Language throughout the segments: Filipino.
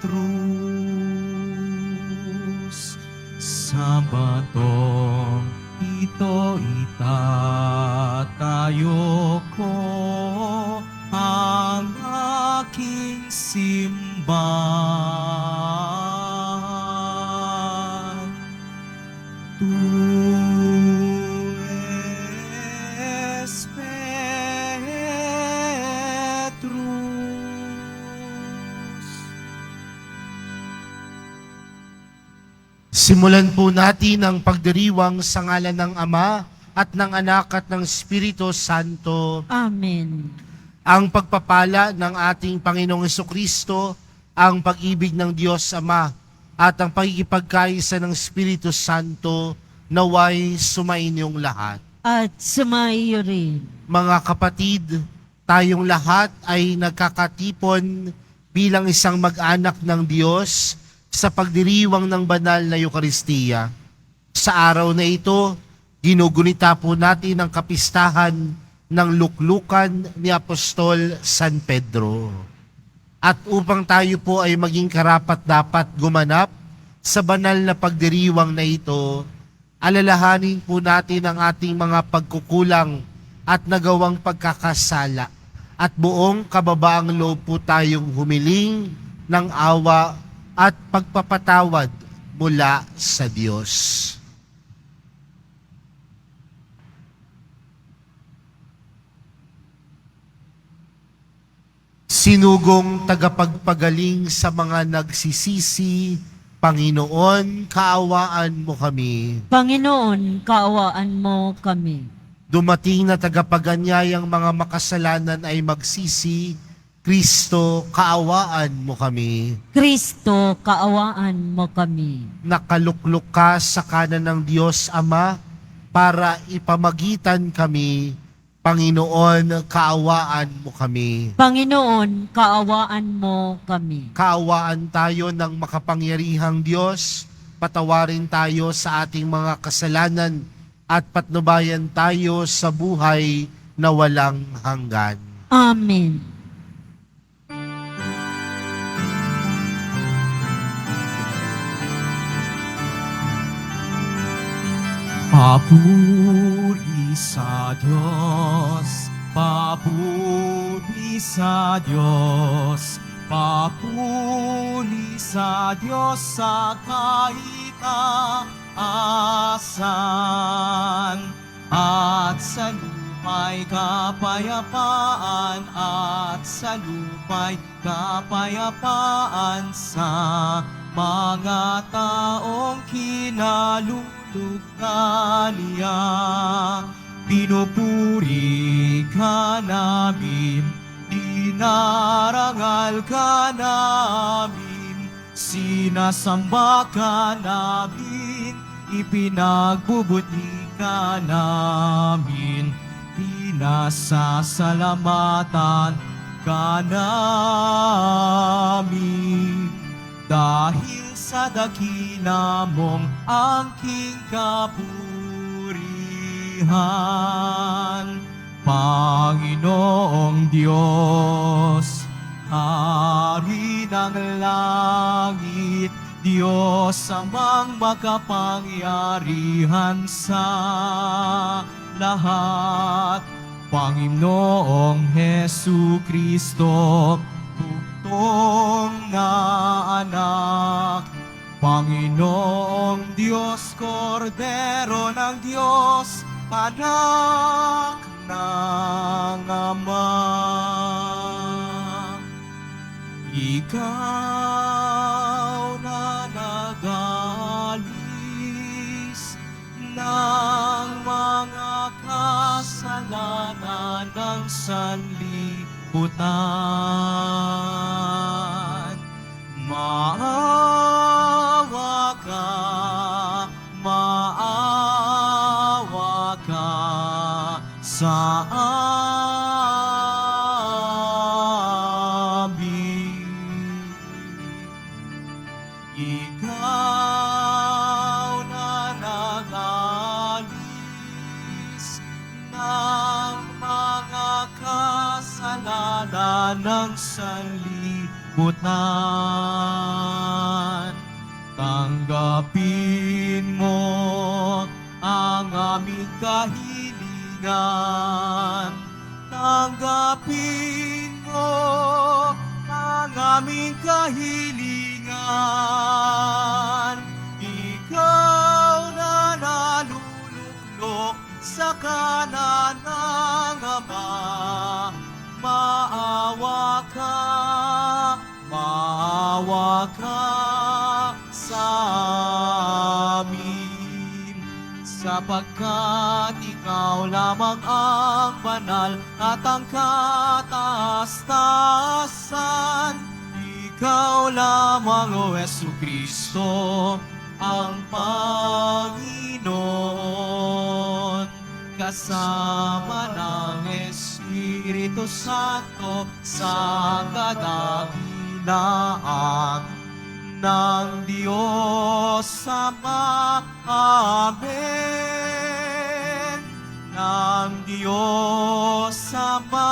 Petrus. Sa batong ito itatayo ko ang aking simbahan. Tu es Petrus. Simulan po natin ang pagdiriwang sa ngalan ng Ama at ng Anak at ng Espiritu Santo. Amen. Ang pagpapala ng ating Panginoong Hesukristo, ang pag-ibig ng Diyos Ama, at ang pagkikipagkaisa ng Espiritu Santo naway sumainyong lahat. At sumaiyo rin. Mga kapatid, tayong lahat ay nagkakatipon bilang isang mag-anak ng Diyos sa pagdiriwang ng banal na Eukaristiya. Sa araw na ito, ginugunita po natin ang kapistahan ng luklukan ni Apostol San Pedro. At upang tayo po ay maging karapat-dapat gumanap sa banal na pagdiriwang na ito, alalahanin po natin ang ating mga pagkukulang at nagawang pagkakasala. At buong kababaang loob po tayong humiling ng awa at pagpapatawad mula sa Diyos. Sinugong tagapagpagaling sa mga nagsisisi, Panginoon, kaawaan mo kami. Panginoon, kaawaan mo kami. Dumating na tagapaganyayang mga makasalanan ay magsisi, Kristo, kaawaan mo kami. Kristo, kaawaan mo kami. Nakaluklok ka sa kanan ng Diyos Ama para ipamagitan kami. Panginoon, kaawaan mo kami. Panginoon, kaawaan mo kami. Kaawaan tayo ng makapangyarihang Diyos, patawarin tayo sa ating mga kasalanan at patnubayan tayo sa buhay na walang hanggan. Amen. Papuri sa Diyos, papuri sa Diyos, papuri sa Diyos sa kaitaasan, at sa lupa'y kapayapaan, at sa lupa'y kapayapaan sa mga taong kinalulugdan niya. Pinupuri ka namin, dinarangal ka namin, sinasamba ka namin, ipinagbubuti ka namin, pinasasalamatan ka namin. Dahil sa dakila mong angking kapurihan, Panginoong Diyos, Hari ng langit, Diyos amang makapangyarihan sa lahat, Panginoong Hesukristo, buktong na anak, Panginoong Diyos, Kordero ng Diyos, anak ng Ama. Ikaw na nag-alis ng mga kasalanan ng sanlibutan. Maawa ka sa amin. Ikaw na nag-alis ng mga kasalanan ng sanlibutan. sanlibutan. Tanggapin mo ang aming kahilingan. Tanggapin mo ang aming kahilingan. Ikaw na naluluklok sa kanan ng Ama, maawa ka sa amin, sapagkat ikaw lamang ang banal at ang kataas-taasan. Ikaw lamang, O Jesucristo, ang Panginoon, kasama ng Espiritu Santo sa kadakilaan ng Diyos Ama. Amen. Ng Diyos Ama.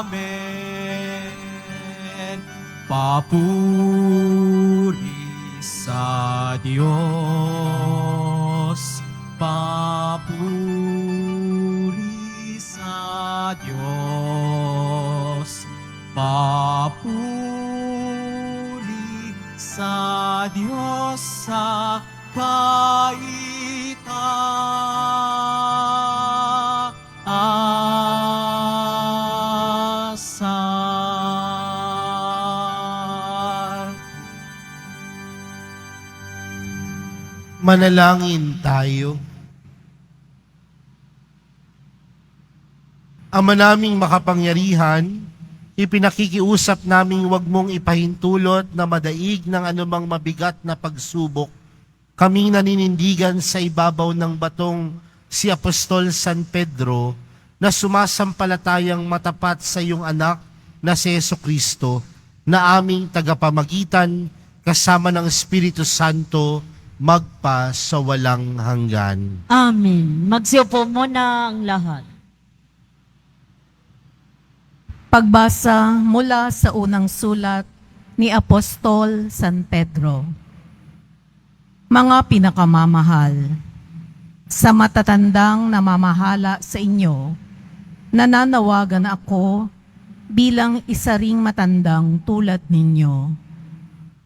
Amen. Papuri sa Diyos. Papuri sa Diyos. Papuri sa Diyos sa kaitaasan. Manalangin tayo. Ama naming makapangyarihan, ipinakikiusap naming wag mong ipahintulot na madaig ng anumang mabigat na pagsubok. Kaming naninindigan sa ibabaw ng batong si Apostol San Pedro na sumasampalatayang matapat sa iyong anak na si Jesucristo na aming tagapamagitan kasama ng Espiritu Santo magpa sa walang hanggan. Amen. Magsiupo muna ang lahat. Pagbasa mula sa unang sulat ni Apostol San Pedro. Mga pinakamamahal, sa matatandang namamahala sa inyo, nananawagan ako bilang isa ring matandang tulad ninyo.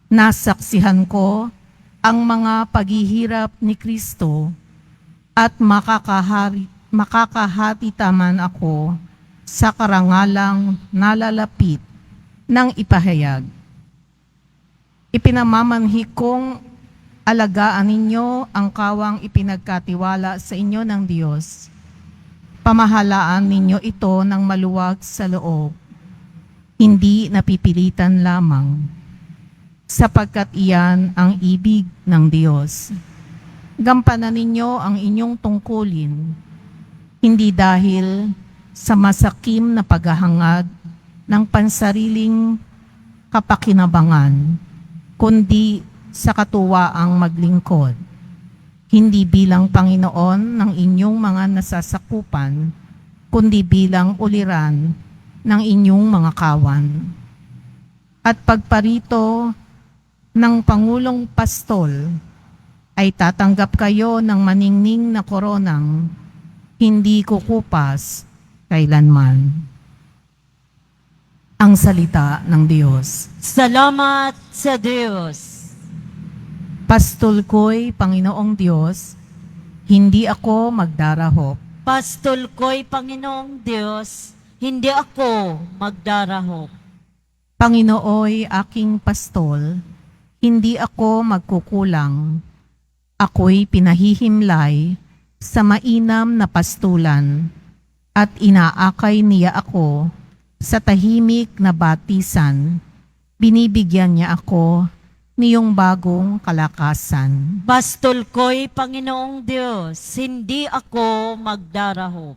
Nasaksihan ko ang mga paghihirap ni Kristo at makakahati taman ako sa karangalang nalalapit ng ipahayag. Ipinamamanhi kong alagaan ninyo ang kawang ipinagkatiwala sa inyo ng Diyos. Pamahalaan ninyo ito ng maluwag sa loob, hindi napipilitan lamang, sapagkat iyan ang ibig ng Diyos. Gampanan ninyo ang inyong tungkulin, hindi dahil sa masakim na paghahangad ng pansariling kapakinabangan, kundi sa katuwaang maglingkod, hindi bilang Panginoon ng inyong mga nasasakupan, kundi bilang uliran ng inyong mga kawan. At pagparito ng Pangulong Pastol, ay tatanggap kayo ng maningning na koronang hindi kukupas kailanman. Ang salita ng Diyos. Salamat sa Diyos. Pastol ko'y Panginoong Diyos, hindi ako magdarahop. Pastol ko'y Panginoong Diyos, hindi ako magdarahop. Panginooy aking pastol, hindi ako magkukulang. Ako'y pinahihimlay sa mainam na pastulan, at inaakay niya ako sa tahimik na batisan. Binibigyan niya ako niyong bagong kalakasan. Pastol ko'y Panginoong Diyos, hindi ako magdarahop.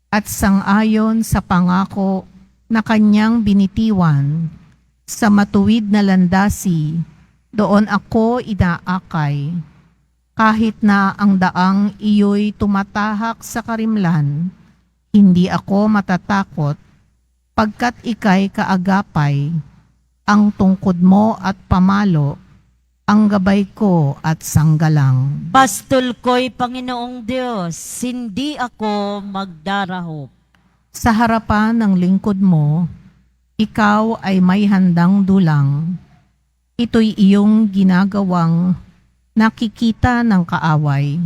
At sangayon sa pangako na kanyang binitiwan, sa matuwid na landasi, doon ako inaakay. Kahit na ang daang iyo'y tumatahak sa karimlan, hindi ako matatakot, pagkat ika'y kaagapay, ang tungkod mo at pamalo, ang gabay ko at sanggalang. Pastol ko'y Panginoong Diyos, hindi ako magdarahop. Sa harapan ng lingkod mo, ikaw ay may handang dulang. Ito'y iyong ginagawang nakikita ng kaaway.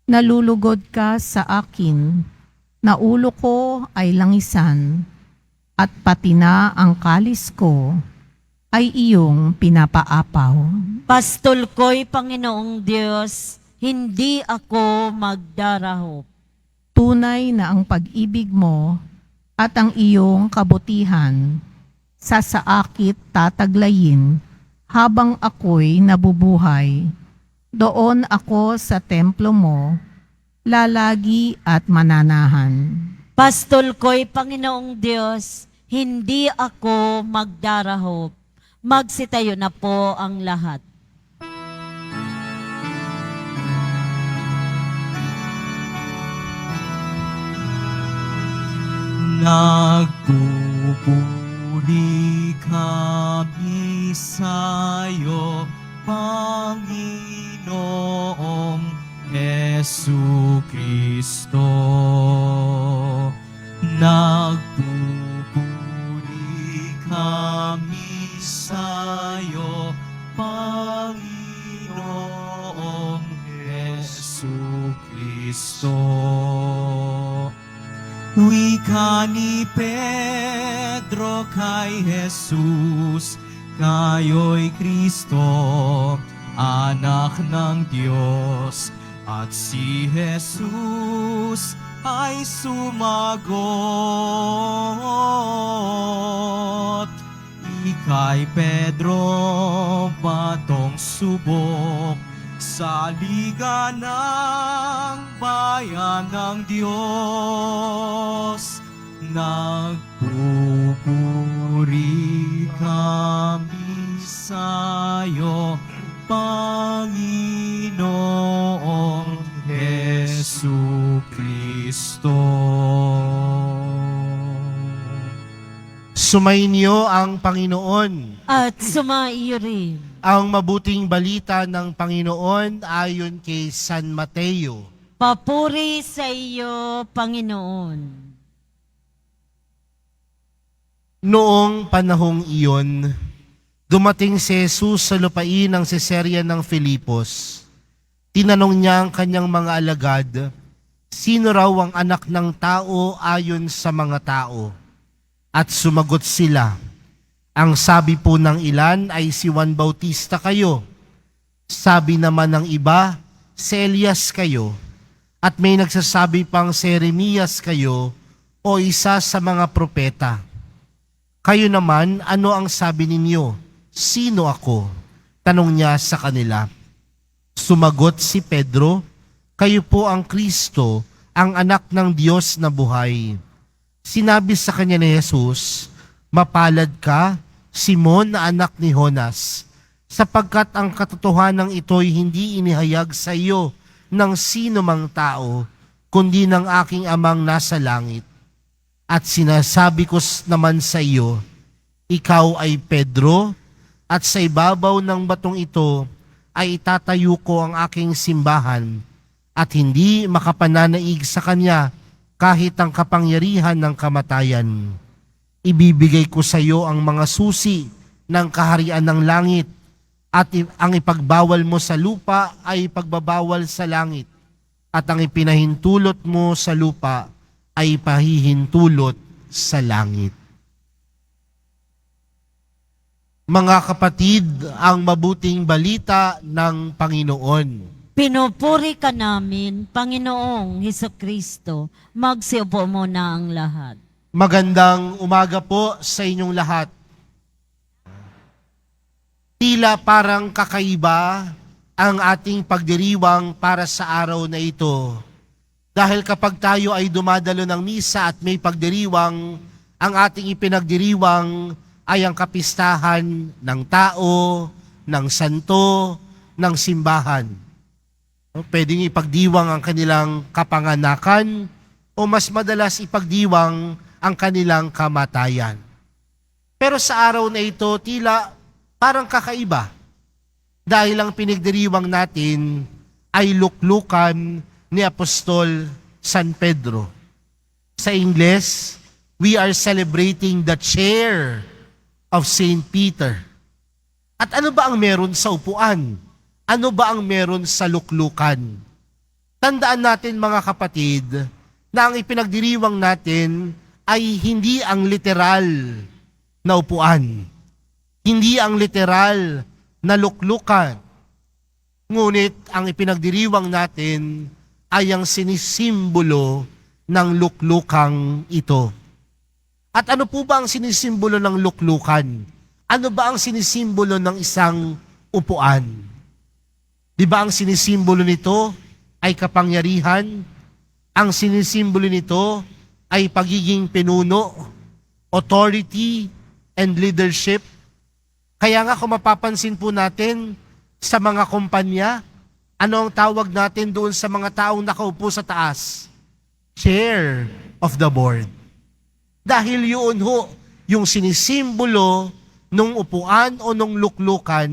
Nalulugod ka sa akin, na ulo ko ay langisan, at pati na ang kalis ko ay iyong pinapaapaw. Pastol ko'y Panginoong Diyos, hindi ako magdarahop. Tunay na ang pag-ibig mo at ang iyong kabutihan sa saakit tataglayin habang ako'y nabubuhay. Doon ako sa templo mo, lalagi at mananahan. Pastol ko'y Panginoong Diyos, hindi ako magdarahop. Magsitayo na po ang lahat. Nagpupuri kami sa'yo, Panginoong Jesucristo. Nagpupuri kami sa'yo, Panginoong Jesucristo. Wika ni Pedro kay Jesus, kayo'y Kristo, anak ng Diyos, at si Jesus ay sumagot. Ika'y Pedro, batong subok, sa liga ng bayan ng Diyos. Nagpupuri kami sa'yo, Panginoong Jesucristo. Sumainyo ang Panginoon. At sumaiyo rin. Ang mabuting balita ng Panginoon ayon kay San Mateo. Papuri sa iyo, Panginoon. Noong panahong iyon, dumating si Jesus sa lupain ng Cesarea ng Filipos. Tinanong niya ang kanyang mga alagad, sino raw ang anak ng tao ayon sa mga tao? At sumagot sila, ang sabi po ng ilan ay si Juan Bautista kayo. Sabi naman ng iba, si Elias kayo. At may nagsasabi pang si Jeremias kayo o isa sa mga propeta. Kayo naman, ano ang sabi ninyo? Sino ako? Tanong niya sa kanila. Sumagot si Pedro, kayo po ang Kristo, ang anak ng Diyos na buhay. Sinabi sa kanya ni Jesus, mapalad ka, Simon na anak ni Jonas, sapagkat ang katotohanan ito'y hindi inihayag sa iyo ng sino mang tao, kundi ng aking amang nasa langit. At sinasabi ko naman sa iyo, ikaw ay Pedro, at sa ibabaw ng batong ito ay itatayo ko ang aking simbahan, at hindi makapananaig sa kanya kahit ang kapangyarihan ng kamatayan. Ibibigay ko sa iyo ang mga susi ng kaharian ng langit, at ang ipagbawal mo sa lupa ay ipagbabawal sa langit, at ang ipinahintulot mo sa lupa ay pahihintulot sa langit. Mga kapatid, ang mabuting balita ng Panginoon. Pinupuri ka namin, Panginoong Hesukristo. Magsiupo mo na ang lahat. Magandang umaga po sa inyong lahat. Tila parang kakaiba ang ating pagdiriwang para sa araw na ito. Dahil kapag tayo ay dumadalo ng misa at may pagdiriwang, ang ating ipinagdiriwang ay ang kapistahan ng tao, ng santo, ng simbahan. Pwedeng ipagdiwang ang kanilang kapanganakan o mas madalas ipagdiwang ang kanilang kamatayan. Pero sa araw na ito, tila parang kakaiba. Dahil ang pinagdiriwang natin ay luklukan ni Apostol San Pedro. Sa Ingles, we are celebrating the chair of Saint Peter. At ano ba ang meron sa upuan? Ano ba ang meron sa luklukan? Tandaan natin mga kapatid, na ang ipinagdiriwang natin ay hindi ang literal na upuan. Hindi ang literal na luklukan. Ngunit ang ipinagdiriwang natin ay ang sinisimbolo ng luklukang ito. At ano po ba ang sinisimbolo ng luklukan? Ano ba ang sinisimbolo ng isang upuan? Di ba ang sinisimbolo nito ay kapangyarihan? Ang sinisimbolo nito ay pagiging pinuno, authority, and leadership. Kaya nga kung mapapansin po natin sa mga kumpanya, ano ang tawag natin doon sa mga taong nakaupo sa taas? Chair of the board. Dahil yun ho, yung sinisimbolo nung upuan o nung luklukan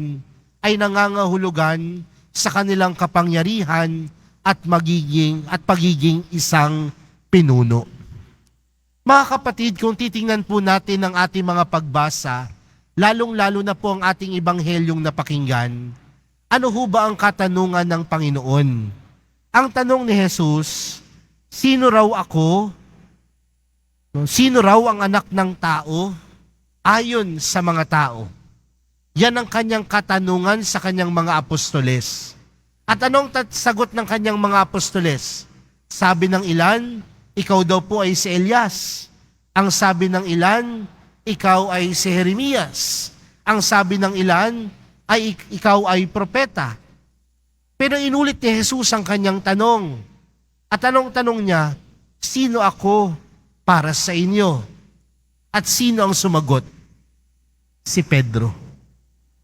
ay nangangahulugan sa kanilang kapangyarihan at pagiging isang pinuno. Mga kapatid, kung titingnan po natin ang ating mga pagbasa, lalong-lalo na po ang ating ebanghelyong napakinggan, ano ho ba ang katanungan ng Panginoon? Ang tanong ni Jesus, sino raw ako? Sino raw ang anak ng tao? Ayon sa mga tao. Yan ang kanyang katanungan sa kanyang mga apostoles. At anong sagot ng kanyang mga apostoles? Sabi ng ilan, ikaw daw po ay si Elias. Ang sabi ng ilan, ikaw ay si Jeremias. Ang sabi ng ilan, ay ikaw ay propeta. Pero inulit ni Jesus ang kanyang tanong. At anong tanong niya? Sino ako para sa inyo? At sino ang sumagot? Si Pedro.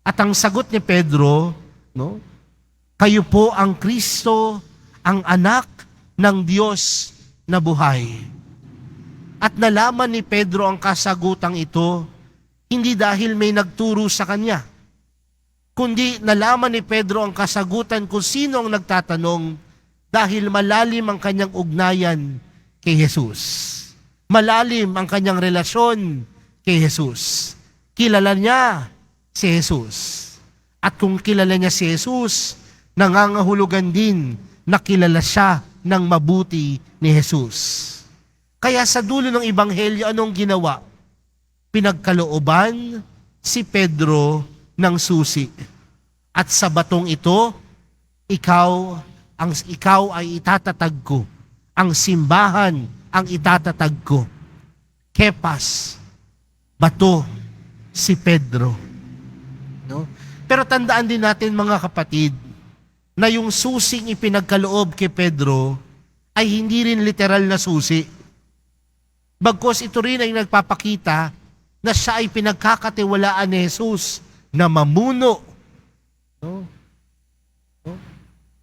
At ang sagot ni Pedro, no? Kayo po ang Kristo, ang anak ng Diyos na buhay. At nalaman ni Pedro ang kasagutang ito, hindi dahil may nagturo sa kanya, kundi nalaman ni Pedro ang kasagutan kung sino ang nagtatanong dahil malalim ang kanyang ugnayan kay Jesus. Malalim ang kanyang relasyon kay Jesus. Kilala niya si Jesus. At kung kilala niya si Jesus, nangangahulugan din na kilala siya ng mabuti ni Jesus. Kaya sa dulo ng Ebanghelyo, anong ginawa? Pinagkalooban si Pedro ng susi. At sa batong ito, ikaw ay itatatag ko. Ang simbahan ang itatatag ko. Kepas, bato, si Pedro. No? Pero tandaan din natin mga kapatid, na yung susing ipinagkaloob kay Pedro ay hindi rin literal na susi. Bagkus ito rin ay nagpapakita na siya ay pinagkakatiwalaan ni Jesus na mamuno. No? No?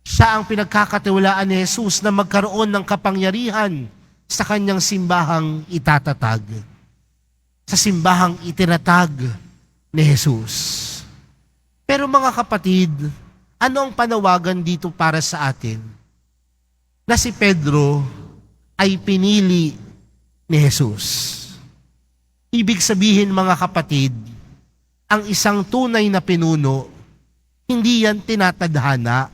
Siya ang pinagkakatiwalaan ni Jesus na magkaroon ng kapangyarihan sa kanyang simbahang itatatag. Sa simbahang itinatag ni Jesus. Pero mga kapatid, ano ang panawagan dito para sa atin? Na si Pedro ay pinili ni Jesus. Ibig sabihin mga kapatid, ang isang tunay na pinuno, hindi yan tinatadhana.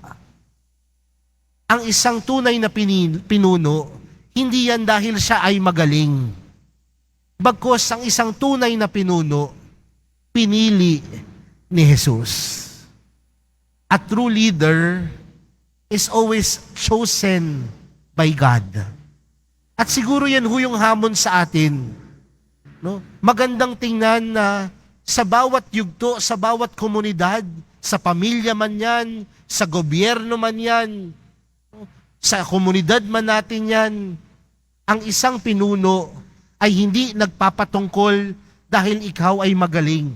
Ang isang tunay na pinuno, hindi yan dahil siya ay magaling. Bagkus ang isang tunay na pinuno, pinili ni Jesus. A true leader is always chosen by God. At siguro yan ho yung hamon sa atin. No? Magandang tingnan na sa bawat yugto, sa bawat komunidad, sa pamilya man yan, sa gobyerno man yan, sa komunidad man natin yan, ang isang pinuno ay hindi nagpapatungkol dahil ikaw ay magaling.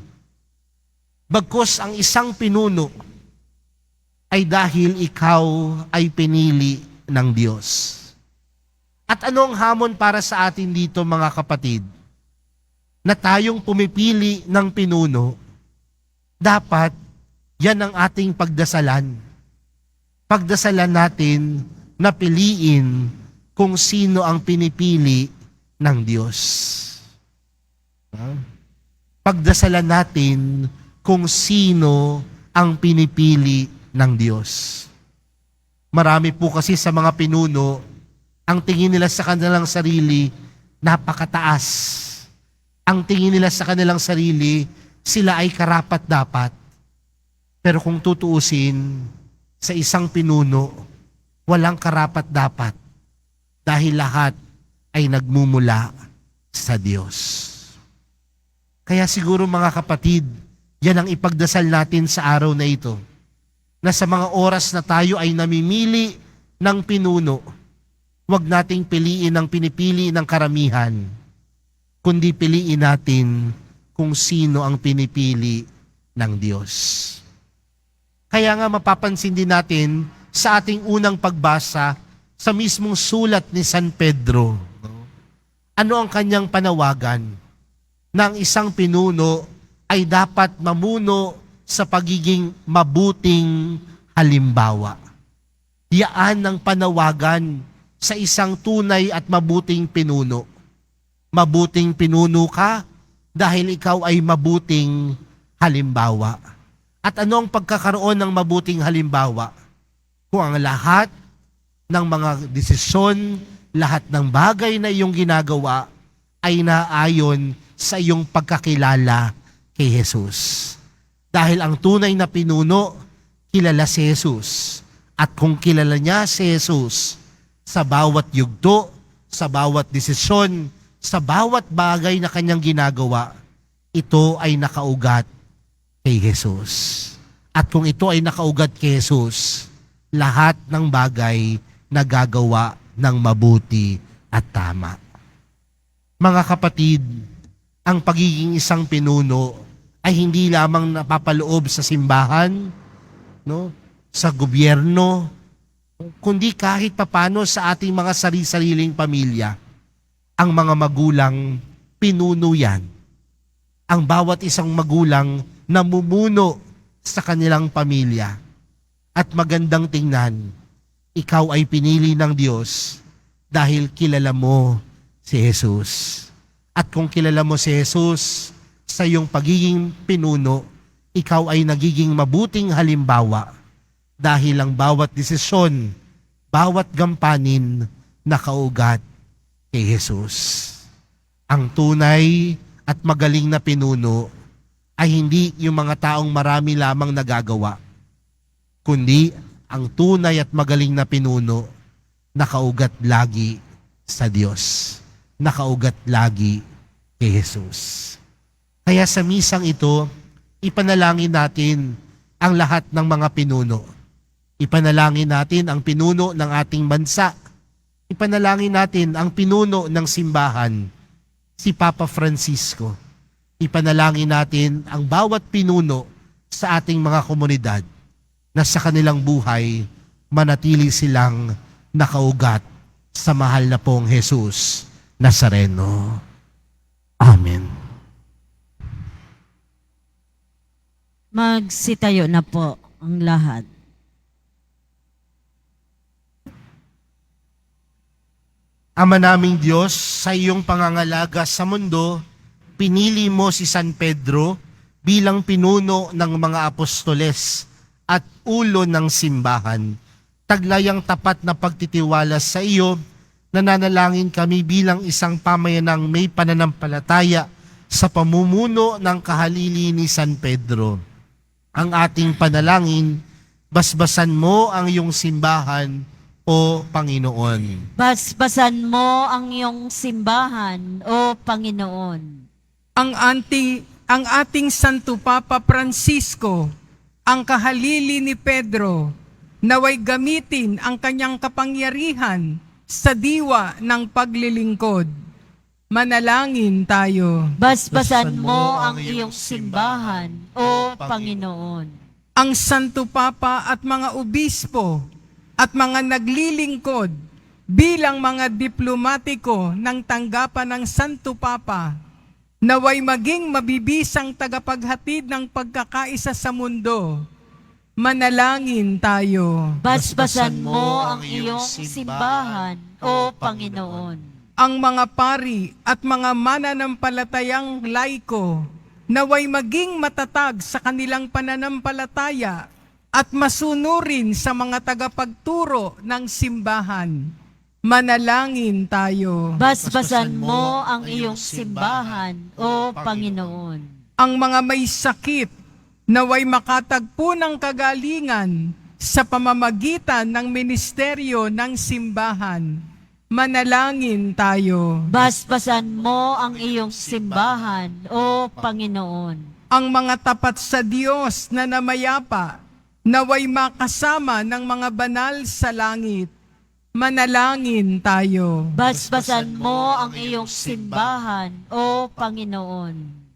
Bagkus ang isang pinuno ay dahil ikaw ay pinili ng Diyos. At ano ang hamon para sa atin dito mga kapatid? na tayong pumipili ng pinuno, dapat yan ang ating pagdasalan. Pagdasalan natin na piliin kung sino ang pinipili ng Diyos. Pagdasalan natin kung sino ang pinipili ng Diyos. Marami po kasi sa mga pinuno, ang tingin nila sa kanilang sarili, napakataas. Ang tingin nila sa kanilang sarili, sila ay karapat-dapat. Pero kung tutuusin, sa isang pinuno, walang karapat-dapat dahil lahat ay nagmumula sa Diyos. Kaya siguro mga kapatid, yan ang ipagdasal natin sa araw na ito, na sa mga oras na tayo ay namimili ng pinuno, huwag nating piliin ang pinipili ng karamihan, kundi piliin natin kung sino ang pinipili ng Diyos. Kaya nga mapapansin din natin sa ating unang pagbasa sa mismong sulat ni San Pedro. Ano ang kanyang panawagan? Na ang isang pinuno ay dapat mamuno sa pagiging mabuting halimbawa. Yaan ang panawagan sa isang tunay at mabuting pinuno. Mabuting pinuno ka dahil ikaw ay mabuting halimbawa. At ano ang pagkakaroon ng mabuting halimbawa? Kung ang lahat ng mga desisyon, lahat ng bagay na iyong ginagawa ay naayon sa iyong pagkakilala kay Jesus. Dahil ang tunay na pinuno, kilala si Jesus. At kung kilala niya si Jesus, sa bawat yugto, sa bawat desisyon, sa bawat bagay na kanyang ginagawa, ito ay nakaugat kay Jesus. At kung ito ay nakaugat kay Jesus, lahat ng bagay nagagawa ng mabuti at tama. Mga kapatid, ang pagiging isang pinuno ay hindi lamang napapaloob sa simbahan, no, sa gobyerno, kundi kahit papano sa ating mga sarili-sariling pamilya. Ang mga magulang, pinuno yan. Ang bawat isang magulang namumuno sa kanilang pamilya. At magandang tingnan, ikaw ay pinili ng Diyos dahil kilala mo si Jesus. At kung kilala mo si Jesus, sa iyong pagiging pinuno, ikaw ay nagiging mabuting halimbawa dahil ang bawat desisyon, bawat gampanin, nakaugat kay Jesus. Ang tunay at magaling na pinuno ay hindi yung mga taong marami lamang nagagawa, kundi ang tunay at magaling na pinuno nakaugat lagi sa Diyos, nakaugat lagi kay Jesus. Kaya sa misang ito, ipanalangin natin ang lahat ng mga pinuno. Ipanalangin natin ang pinuno ng ating bansa. Ipanalangin natin ang pinuno ng simbahan, si Papa Francisco. Ipanalangin natin ang bawat pinuno sa ating mga komunidad na sa kanilang buhay manatili silang nakaugat sa mahal na pong Jesus Nazareno. Amen. Magsitayo na po ang lahat. Ama naming Diyos, sa iyong pangangalaga sa mundo, pinili mo si San Pedro bilang pinuno ng mga apostoles at ulo ng simbahan. Taglayang tapat na pagtitiwala sa iyo, nananalangin kami bilang isang pamayanang may pananampalataya sa pamumuno ng kahalili ni San Pedro. Ang ating panalangin, basbasan mo ang iyong simbahan, O Panginoon. Basbasan mo ang iyong simbahan, O Panginoon. Ang ating Santo Papa Francisco, ang kahalili ni Pedro, naway gamitin ang kanyang kapangyarihan sa diwa ng paglilingkod. Manalangin tayo. Basbasan mo ang iyong simbahan, O Panginoon. Ang Santo Papa at mga obispo at mga naglilingkod bilang mga diplomatiko ng tanggapan ng Santo Papa, naway maging mabibisang tagapaghatid ng pagkakaisa sa mundo. Manalangin tayo. Basbasan mo ang iyong simbahan, O Panginoon. Ang mga pari at mga mananampalatayang laiko, naway maging matatag sa kanilang pananampalataya at masunurin sa mga tagapagturo ng simbahan. Manalangin tayo. Basbasan mo ang iyong simbahan, O Panginoon. Ang mga may sakit, naway makatagpo ng kagalingan sa pamamagitan ng ministeryo ng simbahan. Manalangin tayo. Basbasan mo ang iyong simbahan, O Panginoon. Ang mga tapat sa Diyos na namayapa, naway makasama ng mga banal sa langit. Manalangin tayo. Basbasan mo ang iyong simbahan, O Panginoon.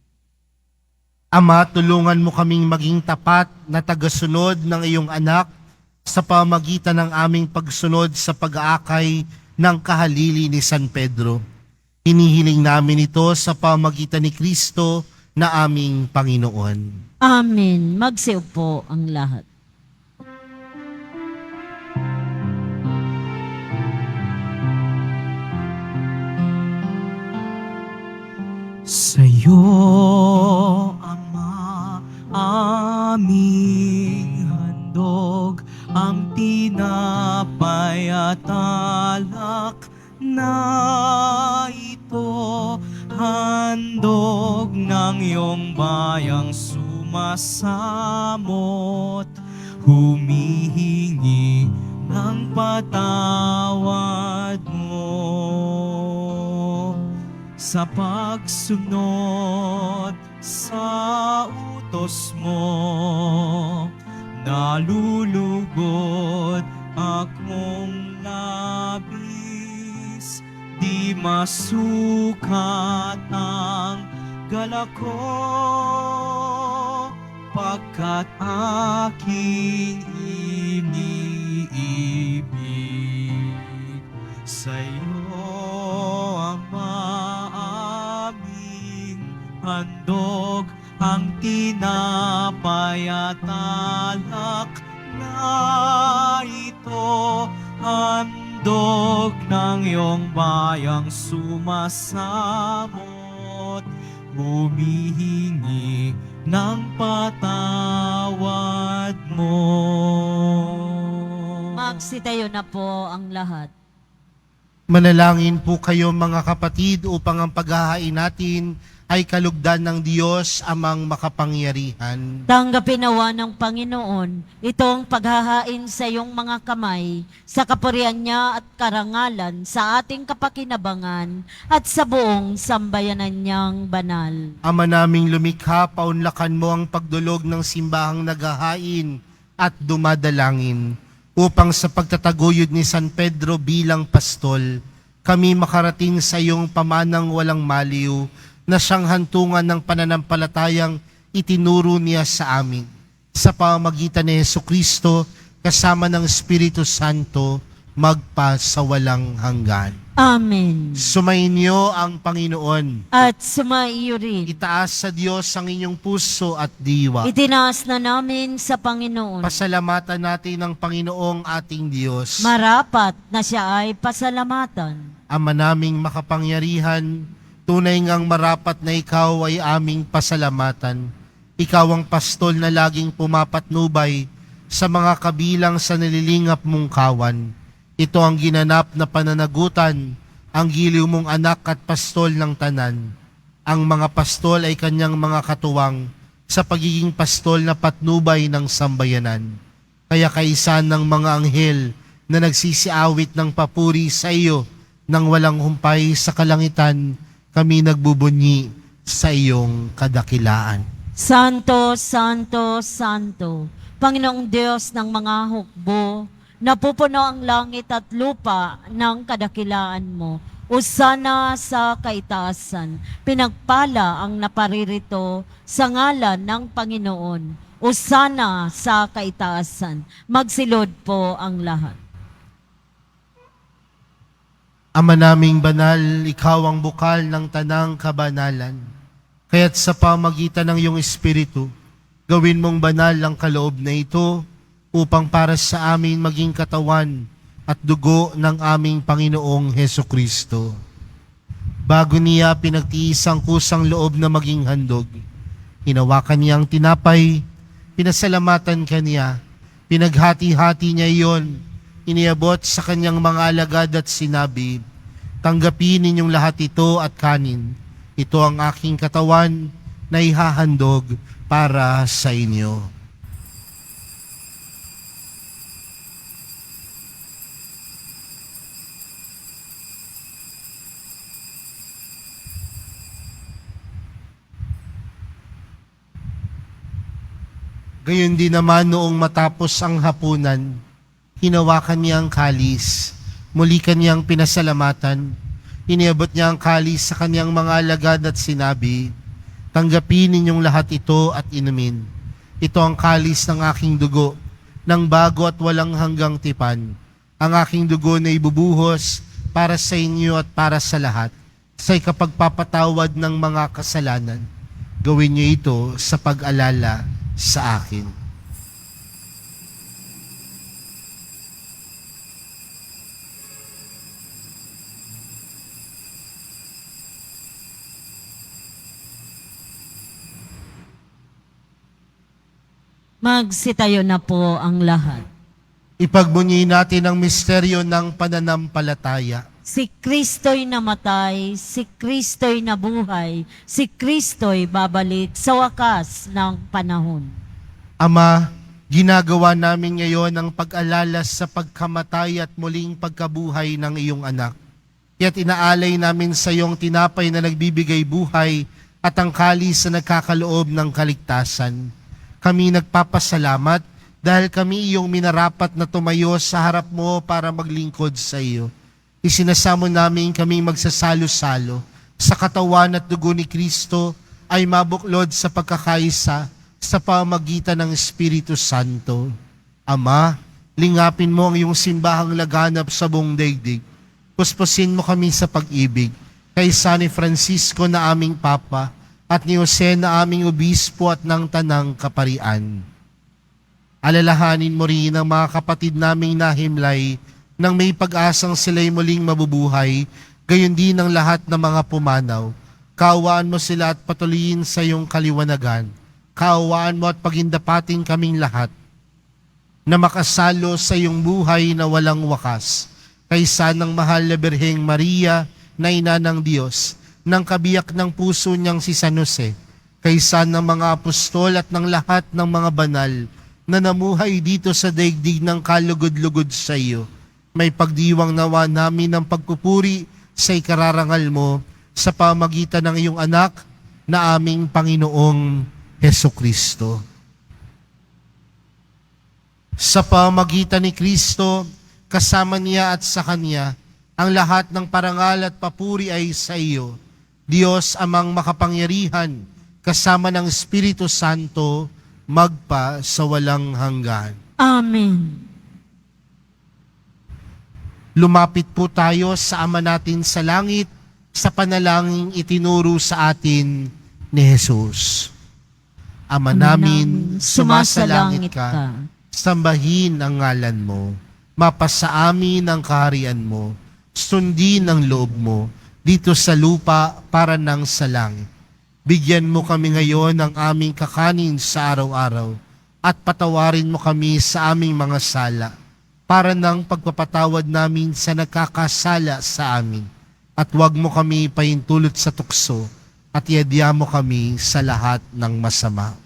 Ama, tulungan mo kaming maging tapat na tagasunod ng iyong anak sa pamamagitan ng aming pagsunod sa pag-aakay ng kahalili ni San Pedro. Hinihiling namin ito sa pamamagitan ni Kristo na aming Panginoon. Amen. Magsiupo ang lahat. Sa'yo, Ama, aming handog ang tinapay at alak na ito, handog ng iyong bayang sumasamot, humihingi ng patawad mo. Sa pagsunod sa utos mo, nalulugod akong labis, di masukat ang galak ko, pagkat aking iniibig. Sa'yo, Ama, aming handog ang tinapay at alak na ito, handog ng iyong bayang sumasamot, humihingi ng patawad mo. Magsitayo na po ang lahat. Manalangin po kayo mga kapatid upang ang paghahain natin ay kalugdan ng Diyos amang makapangyarihan. Tanggapin nawa ng Panginoon itong paghahain sa iyong mga kamay, sa kapurihan niya at karangalan, sa ating kapakinabangan at sa buong sambayanan niyang banal. Ama naming lumikha, paunlakan mo ang pagdulog ng simbahang naghahain at dumadalangin, upang sa pagtataguyod ni San Pedro bilang pastol, kami makarating sa iyong pamanang walang maliw, na siyang hantungan ng pananampalatayang itinuro niya sa amin. Sa pamamagitan ni Jesucristo, kasama ng Espiritu Santo, magpa sa walang hanggan. Amen. Sumainyo ang Panginoon. At sumaiyo rin. Itaas sa Diyos ang inyong puso at diwa. Itinaas na namin sa Panginoon. Pasalamatan natin ang Panginoong ating Diyos. Marapat na siya ay pasalamatan. Ama naming makapangyarihan, tunay ngang marapat na ikaw ay aming pasalamatan. Ikaw ang pastol na laging pumapatnubay sa mga kabilang sa nililingap mong kawan. Ito ang ginanap na pananagutan, ang giliw mong anak at pastol ng tanan. Ang mga pastol ay kanyang mga katuwang sa pagiging pastol na patnubay ng sambayanan. Kaya kaisan ng mga anghel na nagsisiawit ng papuri sa iyo nang walang humpay sa kalangitan, kami nagbubunyi sa iyong kadakilaan. Santo, Santo, Santo, Panginoong Diyos ng mga hukbo, napupuno ang langit at lupa ng kadakilaan mo. Usana sa kaitaasan, pinagpala ang naparirito sa ngalan ng Panginoon. Usana sa kaitaasan, magsilod po ang lahat. Ama naming banal, ikaw ang bukal ng tanang kabanalan. Kaya't sa pamagitan ng iyong Espiritu, gawin mong banal ang kaloob na ito upang para sa amin maging katawan at dugo ng aming Panginoong Hesukristo. Bago niya pinagtiis ang kusang loob na maging handog, hinawakan niya ang tinapay, pinasalamatan kaniya, pinaghati-hati niya iyon, iniabot sa kanyang mga alagad at sinabi, "Tanggapin ninyong lahat ito at kanin. Ito ang aking katawan na ihahandog para sa inyo." Gayon din naman noong matapos ang hapunan, hinawakan niya ang kalis, muli kanyang pinasalamatan, iniabot niya ang kalis sa kanyang mga alagad at sinabi, "Tanggapin ninyong lahat ito at inumin. Ito ang kalis ng aking dugo, ng bago at walang hanggang tipan. Ang aking dugo na ibubuhos para sa inyo at para sa lahat, sa ikapagpapatawad ng mga kasalanan. Gawin niyo ito sa pag-alala sa akin." Magsitayo na po ang lahat. Ipagbunyi natin ang misteryo ng pananampalataya. Si Kristo'y namatay, si Kristo'y nabuhay, si Kristo'y babalik sa wakas ng panahon. Ama, ginagawa namin ngayon ang pag-alala sa pagkamatay at muling pagkabuhay ng iyong anak. Kaya't inaalay namin sa iyong tinapay na nagbibigay buhay at ang kalis na nagkakaloob ng kaligtasan. Kami nagpapasalamat dahil kami iyong minarapat na tumayo sa harap mo para maglingkod sa iyo. Isinasamo namin kami magsasalo-salo sa katawan at dugo ni Kristo ay mabuklod sa pagkakaisa sa pamagitan ng Espiritu Santo. Ama, lingapin mo ang iyong simbahang laganap sa buong daigdig. Puspusin mo kami sa pag-ibig kay San Francisco na aming Papa at ni Jose na aming Obispo at ng Tanang Kaparian. Alalahanin mo rin ang mga kapatid naming nahimlay nang may pag-asang sila'y muling mabubuhay, gayon din ang lahat ng mga pumanaw. Kaawaan mo sila at patuloyin sa iyong kaliwanagan. Kaawaan mo at pagindapating kaming lahat na makasalo sa iyong buhay na walang wakas. Kaysa ng mahal na Birheng Maria na ina ng Diyos, ng kabiyak ng puso niyang si San Jose, kaysa ng mga apostol at ng lahat ng mga banal na namuhay dito sa daigdig ng kalugod-lugod sa iyo. May pagdiwang nawa namin ng pagpupuri sa ikararangal mo sa pamagitan ng iyong anak na aming Panginoong Hesukristo. Sa pamagitan ni Kristo, kasama niya at sa Kanya, ang lahat ng parangal at papuri ay sa iyo, Diyos amang makapangyarihan, kasama ng Espiritu Santo, magpa sa walang hanggan. Amen. Lumapit po tayo sa Ama natin sa langit, sa panalangin itinuro sa atin ni Jesus. Ama namin, sumasalangit ka, sambahin ang ngalan mo, mapasa amin ang kaharian mo, sundin ang loob mo, dito sa lupa para nang sa langit. Bigyan mo kami ngayon ng aming kakanin sa araw-araw at patawarin mo kami sa aming mga sala para ng pagpapatawad namin sa nagkakasala sa amin. At huwag mo kami paintulot sa tukso at iadya mo kami sa lahat ng masama.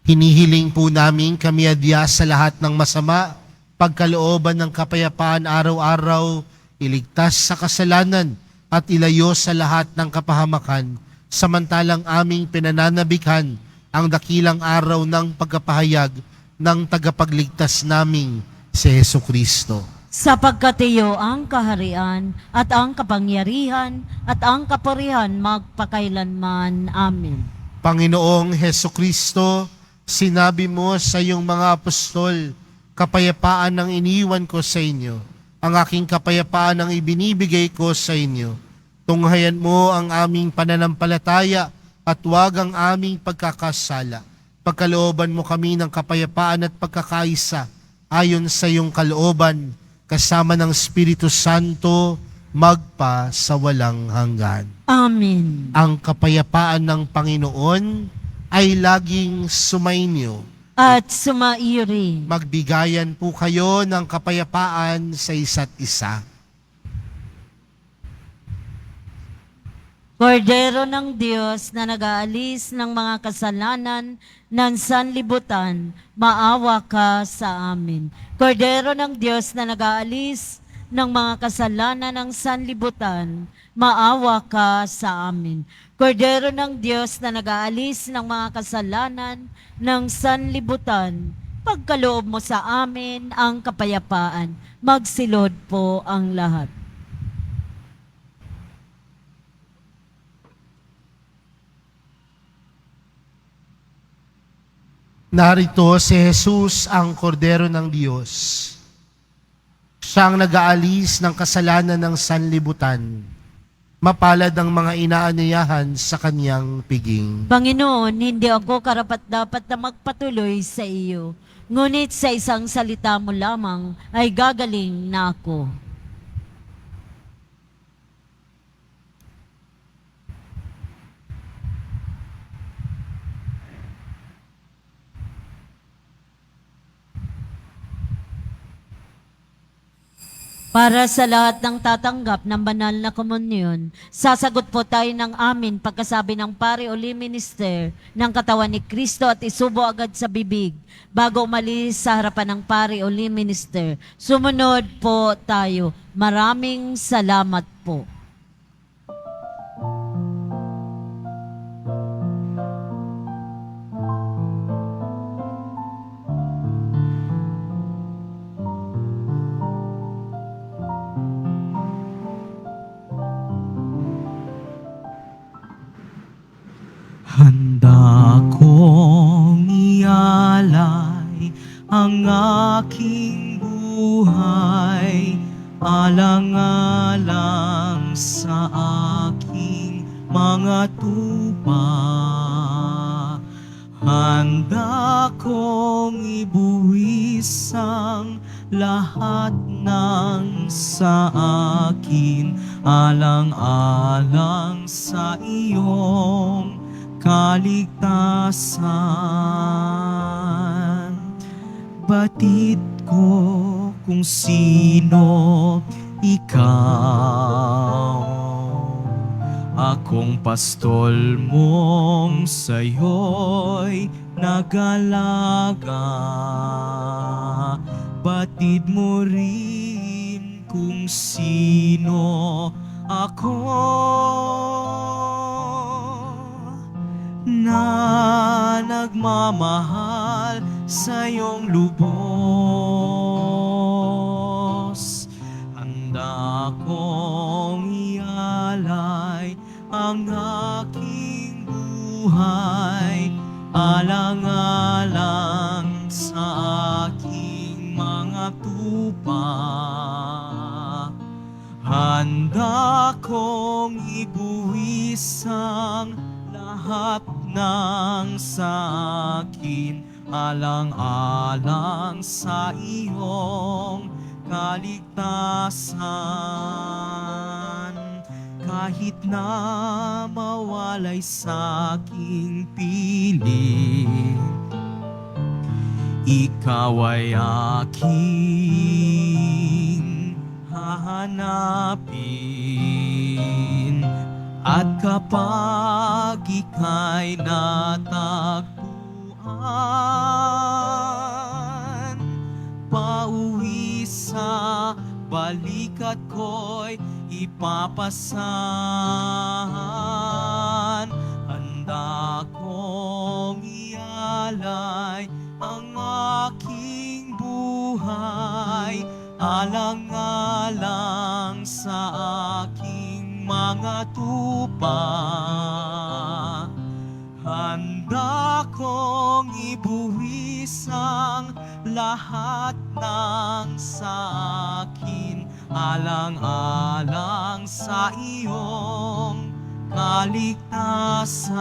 Hinihiling po namin kami adya sa lahat ng masama, pagkalooban ng kapayapaan araw-araw, iligtas sa kasalanan at ilayo sa lahat ng kapahamakan, samantalang aming pinananabikan ang dakilang araw ng pagkapahayag ng tagapagligtas naming si Hesukristo. Sapagkat iyo ang kaharian at ang kapangyarihan at ang kapurihan magpakailanman. Amen. Panginoong Hesukristo, sinabi mo sa iyong mga apostol, kapayapaan ang iniwan ko sa inyo. Ang aking kapayapaan ang ibinibigay ko sa inyo. Tunghayan mo ang aming pananampalataya at huwag ang aming pagkakasala. Pagkalooban mo kami ng kapayapaan at pagkakaisa ayon sa iyong kalooban, kasama ng Espiritu Santo, magpa sa walang hanggan. Amen. Ang kapayapaan ng Panginoon ay laging sumainyo. At sumairi. Magbigayan po kayo ng kapayapaan sa isa't isa. Kordero ng Diyos na nag-aalis ng mga kasalanan ng sanlibutan, maawa ka sa amin. Kordero ng Diyos na nag-aalis ng mga kasalanan ng sanlibutan, maawa ka sa amin. Kordero ng Diyos na nag-aalis ng mga kasalanan ng sanlibutan, pagkaloob mo sa amin ang kapayapaan. Magsilod po ang lahat. Narito si Jesus ang Kordero ng Diyos. Siyang nag-aalis ng kasalanan ng sanlibutan. Mapalad ang mga inaanyayahan sa kanyang piging. Panginoon, hindi ako karapat-dapat na magpatuloy sa iyo. Ngunit sa isang salita mo lamang ay gagaling na ako. Para sa lahat ng tatanggap ng banal na komunyon, sasagot po tayo ng amin pagkasabi ng pari o lay minister ng katawan ni Kristo at isubo agad sa bibig bago umalis sa harapan ng pari o lay minister. Sumunod po tayo. Maraming salamat po. Handa kong ialay ang aking buhay, alang-alang sa aking mga tupa. Handa kong ibuwis ang lahat ng sa akin, alang-alang sa iyong kaligtasan. Batid ko kung sino ikaw, akong pastol mong sa'yo'y nagalaga. Batid mo rin kung sino ako, na nagmamahal sa iyong lubos. Handa kong ialay ang aking buhay, alang-alang sa aking mga tupa. Handa kong ibuwis ang lahat ng sa akin, alang-alang sa iyong kaligtasan. Kahit na mawalay sa aking piling, ikaw ay aking hahanapin. At kapag ika'y natagpuan, pauwi sa balikat ko'y ipapasan. Handa kong ialay ang aking buhay, alang-alang sa aking mga tupa. Handa kong ibuwis ang lahat ng sa akin, alang-alang sa iyo kaligtasan.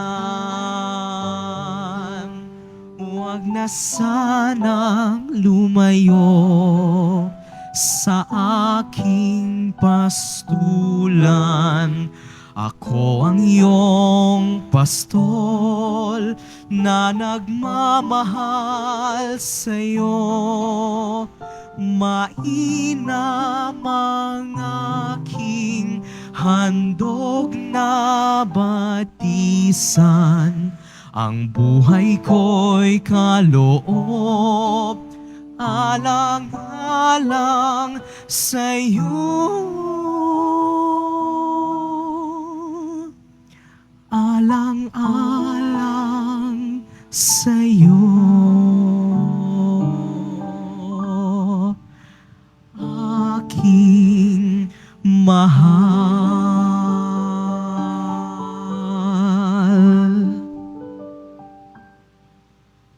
Huwag na sanang lumayo sa aking pastulan. Ako ang iyong pastol na nagmamahal sa'yo. Mainam ang aking handog na batisan. Ang buhay ko'y kaloob, alang-alang sa'yo. Alang-alang sa'yo, aking mahal.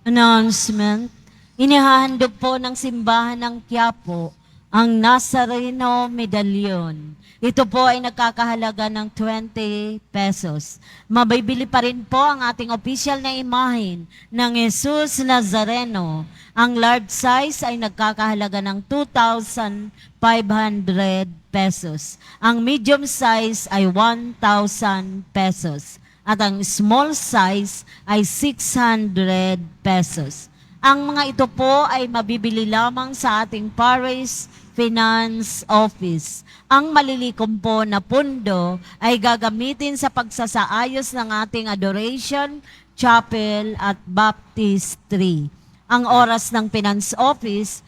Announcement. Inihahandog po ng simbahan ng Quiapo ang Nazareno Medallion. Ito po ay nagkakahalaga ng 20 pesos. Mabibili pa rin po ang ating official na imahin ng Jesus Nazareno. Ang large size ay nagkakahalaga ng 2,500 pesos. Ang medium size ay 1,000 pesos. At ang small size ay 600 pesos. Ang mga ito po ay mabibili lamang sa ating Parish Finance Office. Ang malilikom po na pundo ay gagamitin sa pagsasaayos ng ating adoration, chapel at baptistry. Ang oras ng Finance Office,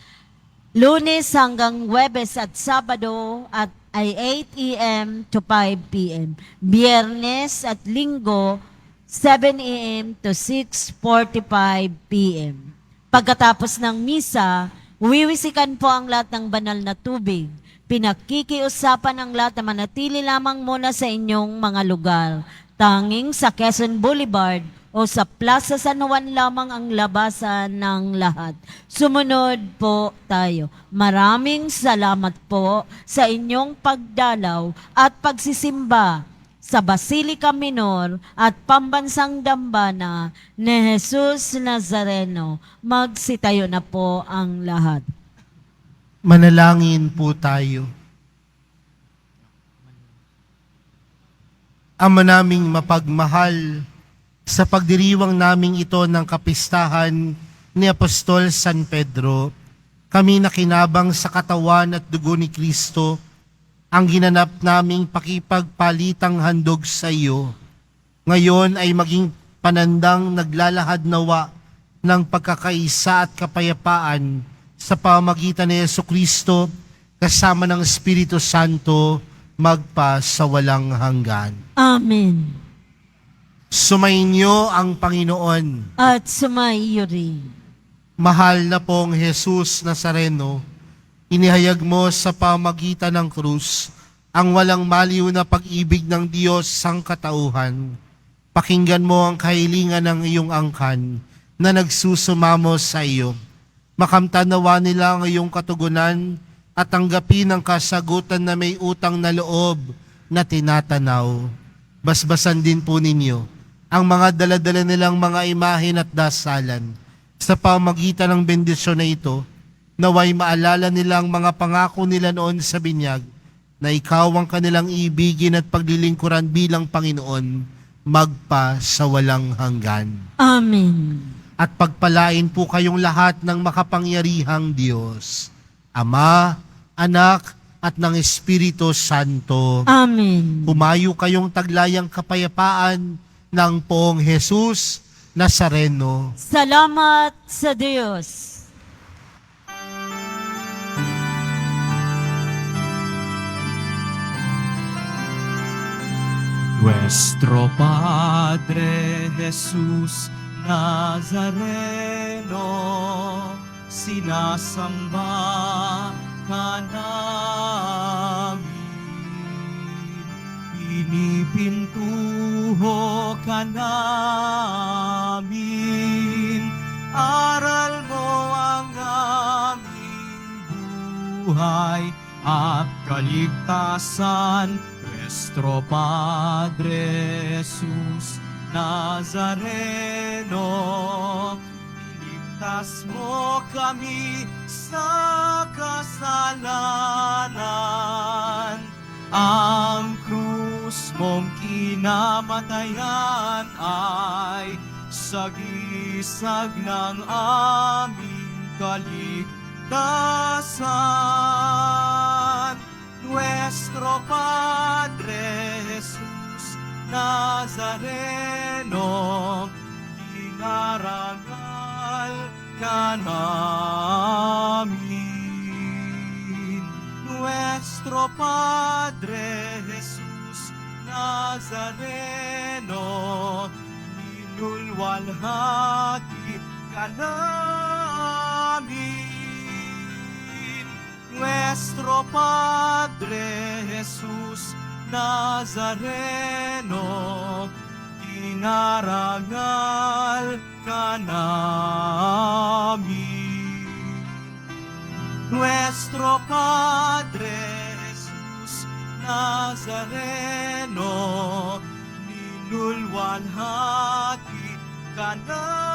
Lunes hanggang Huwebes at Sabado at ay 8 a.m. to 5 p.m. Biyernes at Linggo, 7 a.m. to 6:45 p.m. Pagkatapos ng misa, wiwisikan po ang lahat ng banal na tubig. Pinakikiusapan ang lahat na manatili lamang muna sa inyong mga lugar. Tanging sa Quezon Boulevard o sa Plaza San Juan lamang ang labasan ng lahat. Sumunod po tayo. Maraming salamat po sa inyong pagdalaw at pagsisimba sa Basilica Minor at Pambansang Dambana ni Jesus Nazareno. Magsitayo na po ang lahat. Manalangin po tayo. Ama naming mapagmahal, sa pagdiriwang naming ito ng kapistahan ni Apostol San Pedro, kami nakinabang sa katawan at dugo ni Kristo, ang ginanap naming pakipagpalitang handog sa iyo. Ngayon ay maging panandang naglalahad nawa ng pagkakaisa at kapayapaan sa pamagitan ni Jesucristo kasama ng Espiritu Santo magpa sa walang hanggan. Amen. Sumainyo ang Panginoon. At sumaiyo rin. Mahal na pong Jesus Nazareno, inihayag mo sa pamagitan ng krus ang walang maliw na pag-ibig ng Diyos sang katauhan. Pakinggan mo ang kahilingan ng iyong angkan na nagsusumamo sa iyo. Makamtanawa nila ang iyong katugunan at tanggapin ang kasagutan na may utang na loob na tinatanaw. Basbasan din po ninyo ang mga daladala nilang mga imahin at dasalan. Sa pamagitan ng bendisyon na ito, naway maalala nila ang mga pangako nila noon sa binyag, na ikaw ang kanilang ibigin at paglilingkuran bilang Panginoon, magpa sa walang hanggan. Amen. At pagpalain po kayong lahat ng makapangyarihang Diyos, Ama, Anak, at ng Espiritu Santo. Amen. Humayo kayong taglayang kapayapaan ng Poong Jesus Nazareno. Salamat sa Diyos. Nuestro Padre Jesus Nazareno, sinasamba ka namin, pinipintuho ka namin, aral mo ang aming buhay at kaligtasan, Nuestro Padre Jesus Nazareno, iligtas mo kami sa kasalanan. Ang krus mong kinamatayan ay sagisag ng aming kaligtasan. Nuestro Padre Jesus Nazareno, dinarangal ka namin. Nuestro Padre Jesus Nazareno, ninulwalhati ka namin. Nuestro Padre Jesus Nazareno, dinarangal ka namin. Nuestro Padre Jesus Nazareno, ninulwalhati ka namin.